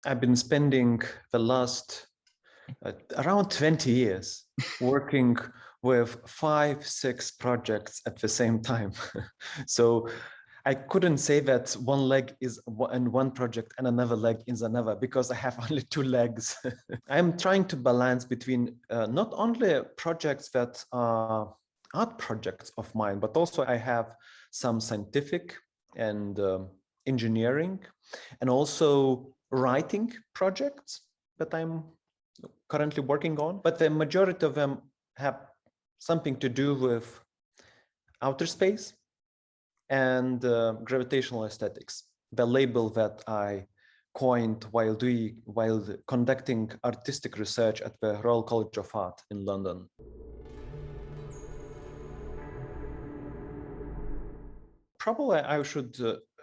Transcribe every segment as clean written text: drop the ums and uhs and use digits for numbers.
I've been spending the last around 20 years working with 5-6 projects at the same time. So I couldn't say that one leg is in one project and another leg is another, because I have only 2 legs. I'm trying to balance between not only projects that are art projects of mine, but also I have some scientific and engineering and also writing projects that I'm currently working on. But the majority of them have something to do with outer space and gravitational aesthetics, the label that I coined while conducting artistic research at the Royal College of Art in London. Probably I should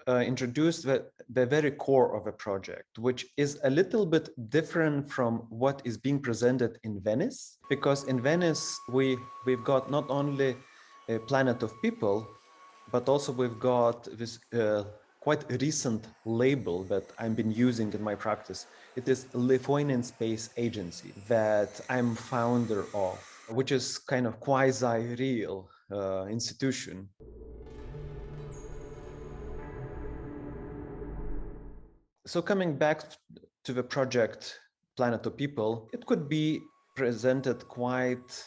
introduce the very core of a project, which is a little bit different from what is being presented in Venice, because in Venice we've got not only a planet of people, but also we've got this quite recent label that I've been using in my practice. It is Lithuanian Space Agency that I'm founder of, which is kind of quasi-real institution. So coming back to the project Planet of People, it could be presented quite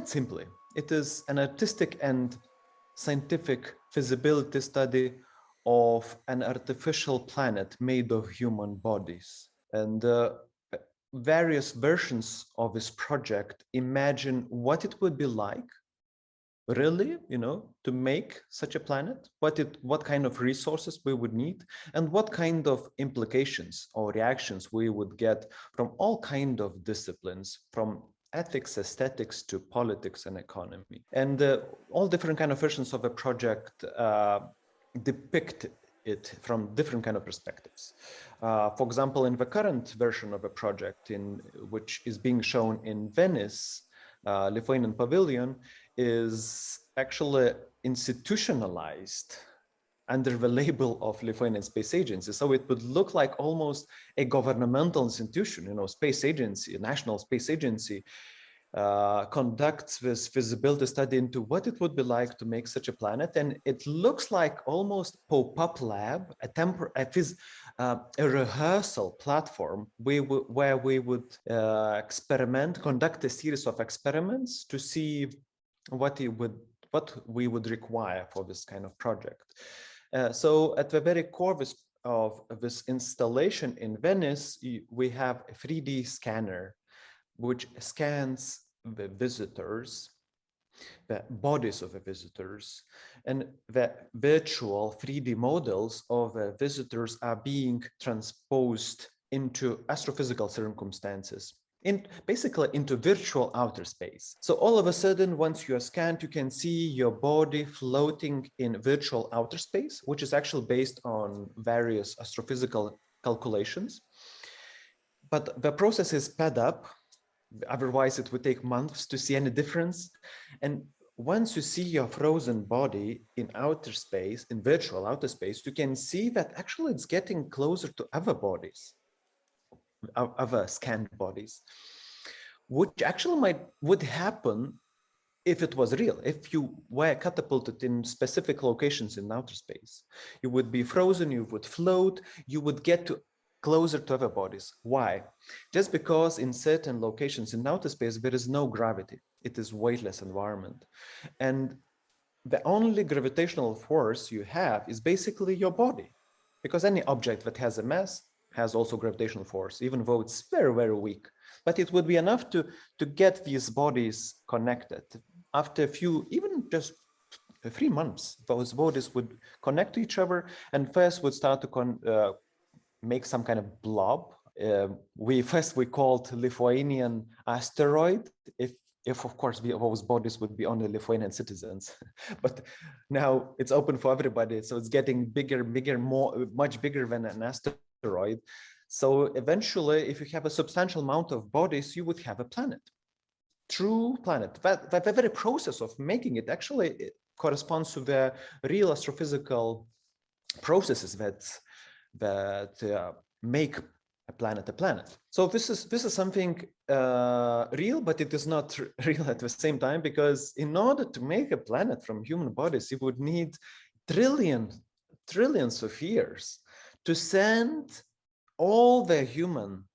simply. It is an artistic and scientific feasibility study of an artificial planet made of human bodies. And various versions of this project imagine what it would be like really, to make such a planet, what kind of resources we would need, and what kind of implications or reactions we would get from all kind of disciplines, from ethics, aesthetics to politics and economy. And all different kind of versions of a project depict it from different kind of perspectives. For example, in the current version of a project, which is being shown in Venice, Lithuanian Pavilion is actually institutionalized under the label of Lithuanian Space Agency. So it would look like almost a governmental institution, space agency, a national space agency conducts this feasibility study into what it would be like to make such a planet. And it looks like almost pop-up lab, a rehearsal platform where we would conduct a series of experiments to see what we would require for this kind of project. So at the very core of this installation in Venice, we have a 3D scanner which scans the visitors, the bodies of the visitors, and the virtual 3D models of the visitors are being transposed into astrophysical circumstances, basically into virtual outer space. So all of a sudden, once you are scanned, you can see your body floating in virtual outer space, which is actually based on various astrophysical calculations. But the process is sped up. Otherwise, it would take months to see any difference. And once you see your frozen body in outer space, in virtual outer space, you can see that actually it's getting closer to other bodies, other scanned bodies, which actually would happen if it was real. If you were catapulted in specific locations in outer space, you would be frozen, you would float, you would get closer to other bodies. Why? Just because in certain locations in outer space, there is no gravity. It is weightless environment. And the only gravitational force you have is basically your body, because any object that has a mass has also gravitational force, even though it's very, very weak. But it would be enough to get these bodies connected. After a few, even just 3 months, those bodies would connect to each other and first would start to make some kind of blob. We called Lithuanian asteroid, if of course those bodies would be only Lithuanian citizens. But now it's open for everybody, so it's getting bigger, much bigger than an asteroid. So eventually, if you have a substantial amount of bodies, you would have a planet, true planet. But the very process of making it actually corresponds to the real astrophysical processes that make a planet. So this is something real, but it is not real at the same time, because in order to make a planet from human bodies, you would need trillions of years to send all the humans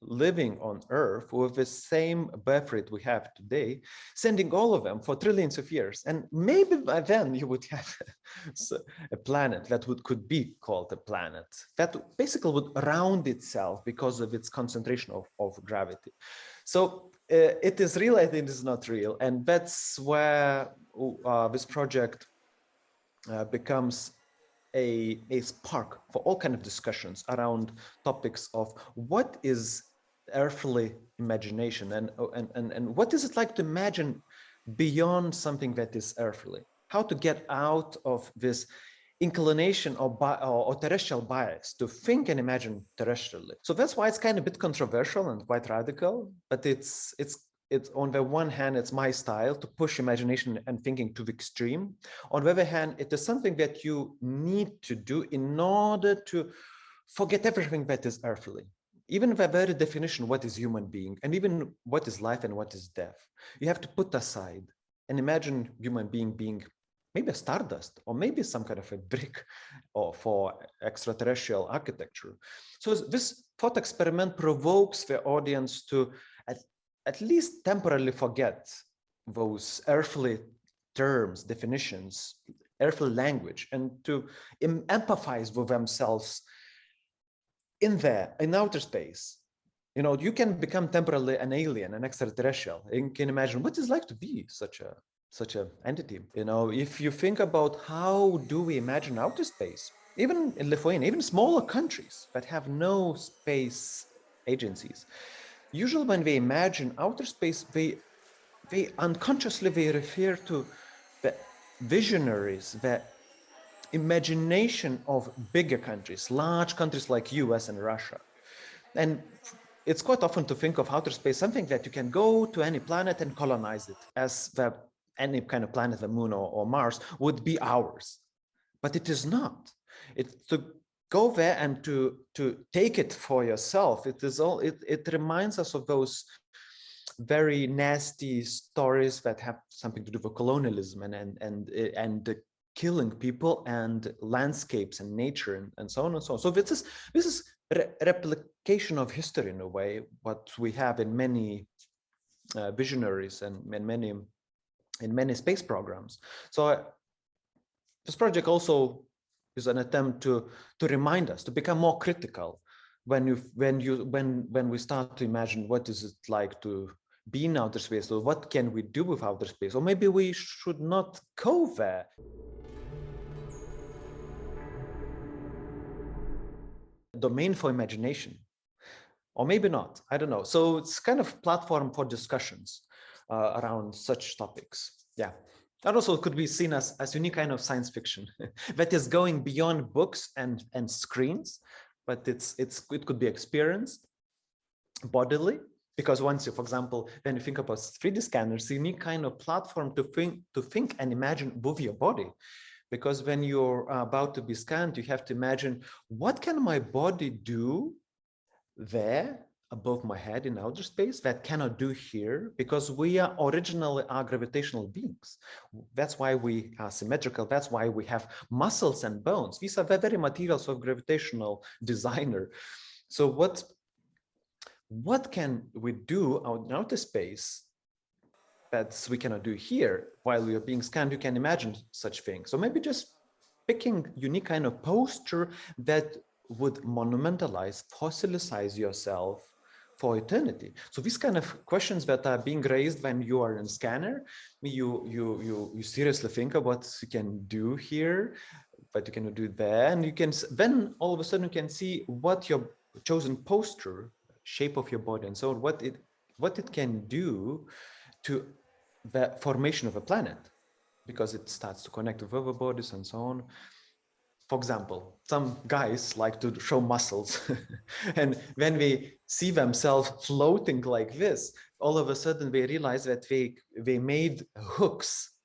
living on Earth with the same birth rate we have today, sending all of them for trillions of years. And maybe by then you would have a planet that could be called a planet, that basically would round itself because of its concentration of gravity. So it is real, I think it is not real. And that's where this project becomes a spark for all kind of discussions around topics of what is earthly imagination, and what is it like to imagine beyond something that is earthly, how to get out of this inclination or terrestrial bias to think and imagine terrestrially. So that's why it's kind of a bit controversial and quite radical, but it's on the one hand, it's my style to push imagination and thinking to the extreme. On the other hand, it is something that you need to do in order to forget everything that is earthly. Even the very definition, what is human being, and even what is life and what is death, you have to put aside and imagine human being maybe a stardust, or maybe some kind of a brick for extraterrestrial architecture. So this thought experiment provokes the audience to at least temporarily forget those earthly terms, definitions, earthly language, and to empathize with themselves in outer space. You know, you can become temporarily an alien, an extraterrestrial, and can imagine what it's like to be such a entity. You know, if you think about how do we imagine outer space, even in Lithuania, even smaller countries that have no space agencies, usually when they imagine outer space, they unconsciously refer to the visionaries, the imagination of bigger countries, large countries like US and Russia. And it's quite often to think of outer space, something that you can go to any planet and colonize it, as any kind of planet, the moon or Mars, would be ours. But it is not. It's to go there and to take it for yourself. It reminds us of those very nasty stories that have something to do with colonialism and killing people and landscapes and nature and so on and so on. So this is replication of history in a way, what we have in many visionaries and in many space programs. So this project also is an attempt to remind us to become more critical when we start to imagine what is it like to be in outer space, or what can we do with outer space, or maybe we should not go there. Domain for imagination, or maybe not, I don't know. So it's kind of platform for discussions around such topics. Yeah. That also could be seen as unique kind of science fiction that is going beyond books and screens, but it could be experienced bodily, because once you, for example, when you think about 3D scanners, you need kind of platform to think and imagine with your body. Because when you're about to be scanned, you have to imagine, what can my body do there above my head in outer space that cannot do here, because we are originally gravitational beings. That's why we are symmetrical. That's why we have muscles and bones. These are the very materials of gravitational designer. So what can we do out in outer space that we cannot do here while we are being scanned? You can imagine such things. So maybe just picking unique kind of posture that would monumentalize, fossilize yourself for eternity. So these kind of questions that are being raised when you are in scanner, you seriously think of what you can do here, what you can do there, and you can then all of a sudden you can see what your chosen posture, shape of your body, and so on, what it can do to the formation of a planet, because it starts to connect with other bodies and so on. For example, some guys like to show muscles and when we see themselves floating like this, all of a sudden we realize that they made hooks.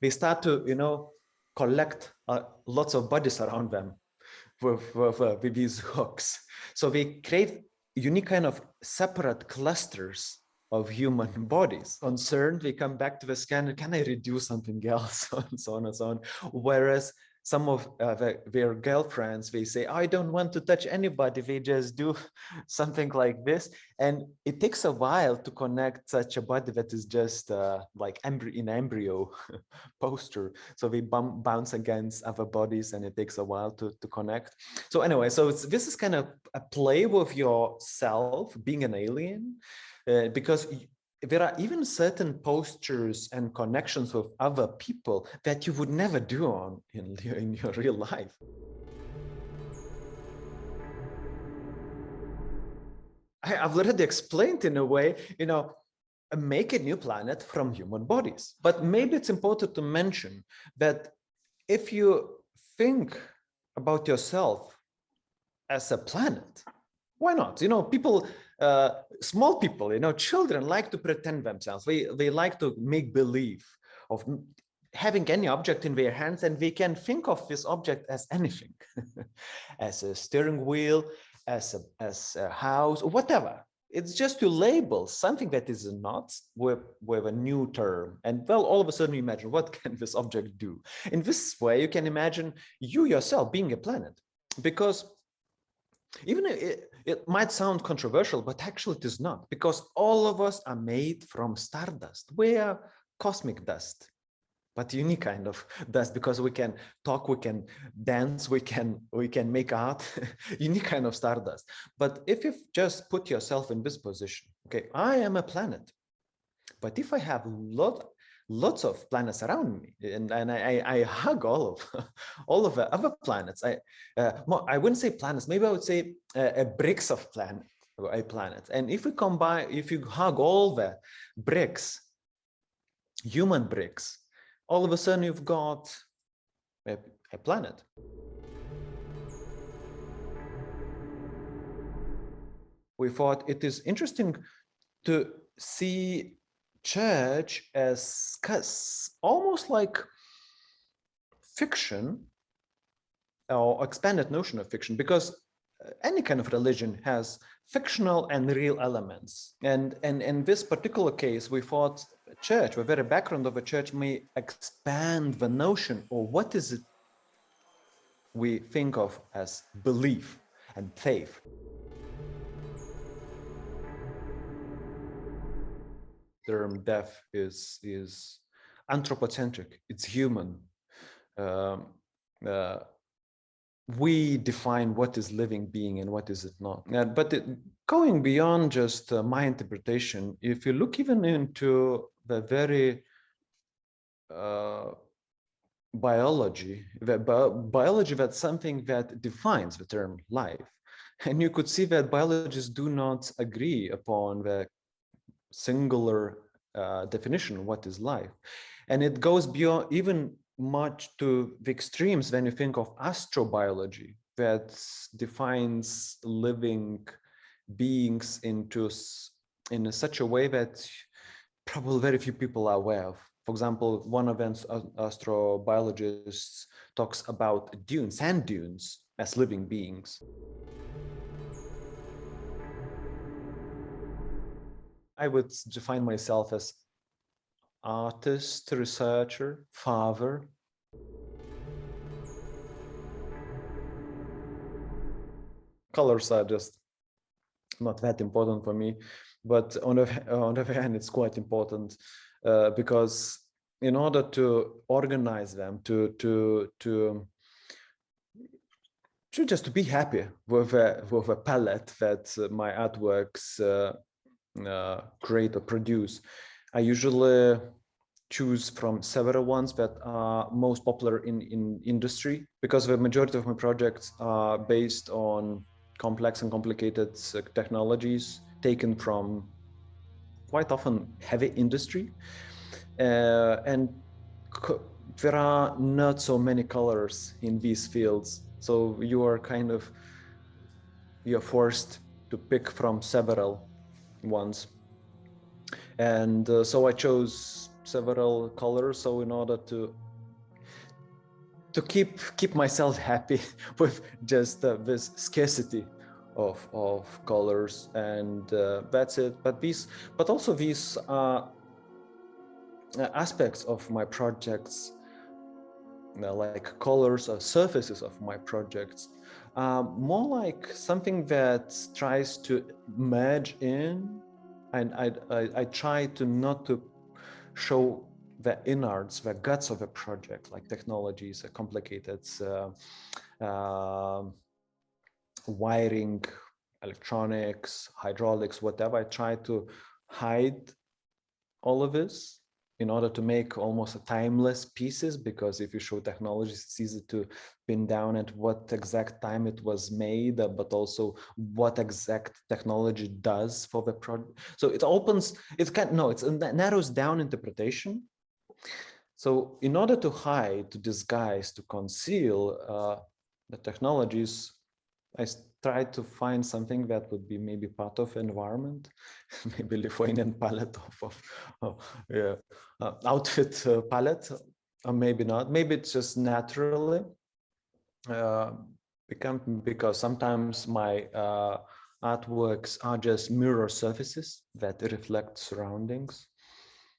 They start to, collect lots of bodies around them. with these hooks. So we create unique kind of separate clusters of human bodies. Concerned, we come back to the scanner, can I reduce something else, and so on and so on. Whereas some of their girlfriends, they say, I don't want to touch anybody, they just do something like this. And it takes a while to connect such a body that is just like in embryo posture. So we bounce against other bodies and it takes a while to connect. So anyway, so this is kind of a play with yourself, being an alien, because there are even certain postures and connections with other people that you would never do in your real life. I've already explained in a way, make a new planet from human bodies. But maybe it's important to mention that if you think about yourself as a planet, why not? People, small people, children like to pretend themselves. They like to make believe of having any object in their hands, and they can think of this object as anything, as a steering wheel, as a house, or whatever. It's just to label something that is not with a new term. And well, all of a sudden you imagine, what can this object do? In this way, you can imagine you yourself being a planet, because even it might sound controversial, but actually it is not, because all of us are made from stardust. We are cosmic dust, but unique kind of dust, because we can talk, we can dance, we can make art, unique kind of stardust. But if you just put yourself in this position, okay, I am a planet, but if I have lots of planets around me, and I hug all of the other planets, I wouldn't say planets, maybe I would say bricks of a planet. And if you hug all the bricks, human bricks, all of a sudden you've got a planet. We thought it is interesting to see church as almost like fiction, or expanded notion of fiction, because any kind of religion has fictional and real elements. And in this particular case, we thought church, the very background of a church, may expand the notion, or what is it we think of as belief and faith. The term death is anthropocentric, it's human. We define what is living being and what is it not. But going beyond just my interpretation, if you look even into the very biology, that's something that defines the term life. And you could see that biologists do not agree upon the singular definition of what is life. And it goes beyond even much to the extremes when you think of astrobiology, that defines living beings in such a way that probably very few people are aware of. For example, one of the astrobiologists talks about sand dunes as living beings. I would define myself as artist, researcher, father. Colors are just not that important for me, but on the other hand, it's quite important because in order to organize them, to just to be happy with a palette that my artworks create or produce, I usually choose from several ones that are most popular in industry, because the majority of my projects are based on complex and complicated technologies taken from quite often heavy industry, and there are not so many colors in these fields, so you're forced to pick from several ones. And so I chose several colors, so in order to to keep myself happy with just this scarcity of colors, and that's it. But also these aspects of my projects, like colors or surfaces of my projects, more like something that tries to merge in, and I try to not to show the innards, the guts of a project, like technologies, complicated wiring, electronics, hydraulics, whatever. I try to hide all of this in order to make almost a timeless pieces, because if you show technologies, it's easy to pin down at what exact time it was made, but also what exact technology does for the project. So it opens, it narrows down interpretation. So in order to hide, to disguise, to conceal the technologies, I tried to find something that would be maybe part of environment, maybe Lithuanian palette outfit palette, or maybe not. Maybe it's just naturally because sometimes my artworks are just mirror surfaces that reflect surroundings.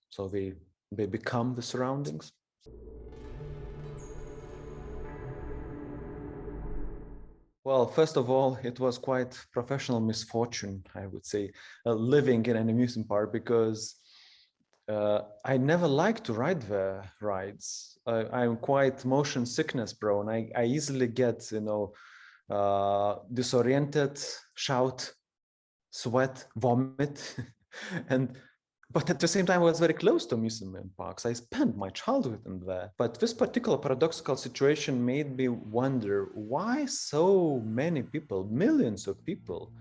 So they become the surroundings. Well, first of all, it was quite professional misfortune, I would say, living in an amusement park, because I never like to ride the rides. I'm quite motion sickness prone. I easily get, disoriented, shout, sweat, vomit, but at the same time, I was very close to amusement parks. I spent my childhood in there. But this particular paradoxical situation made me wonder why so many people, millions of people,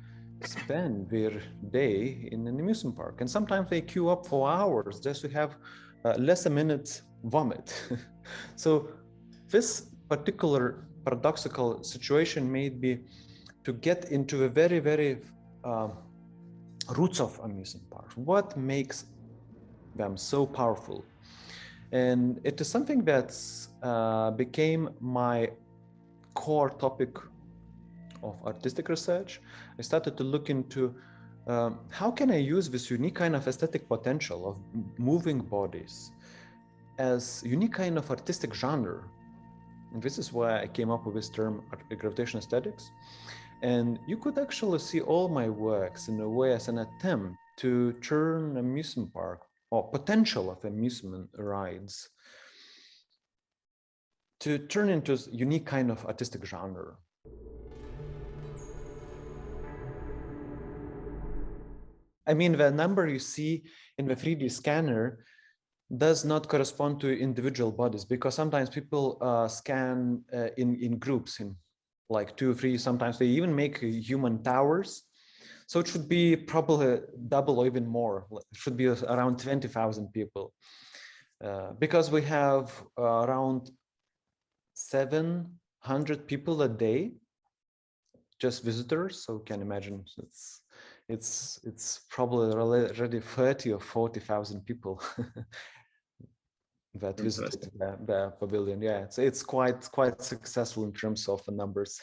spend their day in an amusement park. And sometimes they queue up for hours just to have less a minute vomit. So this particular paradoxical situation made me to get into a very, very roots of amusement parks. What makes them so powerful? And it is something that became my core topic of artistic research. I started to look into how can I use this unique kind of aesthetic potential of moving bodies as unique kind of artistic genre. And this is why I came up with this term, gravitational aesthetics. And you could actually see all my works in a way as an attempt to turn amusement park or potential of amusement rides to turn into a unique kind of artistic genre. I mean, the number you see in the 3D scanner does not correspond to individual bodies, because sometimes people scan in groups, in like 2 or 3, sometimes they even make human towers. So it should be probably double or even more. It should be around 20,000 people, because we have around 700 people a day, just visitors. So you can imagine it's probably already 30 or 40,000 people that visited the pavilion. Yeah, it's quite successful in terms of the numbers.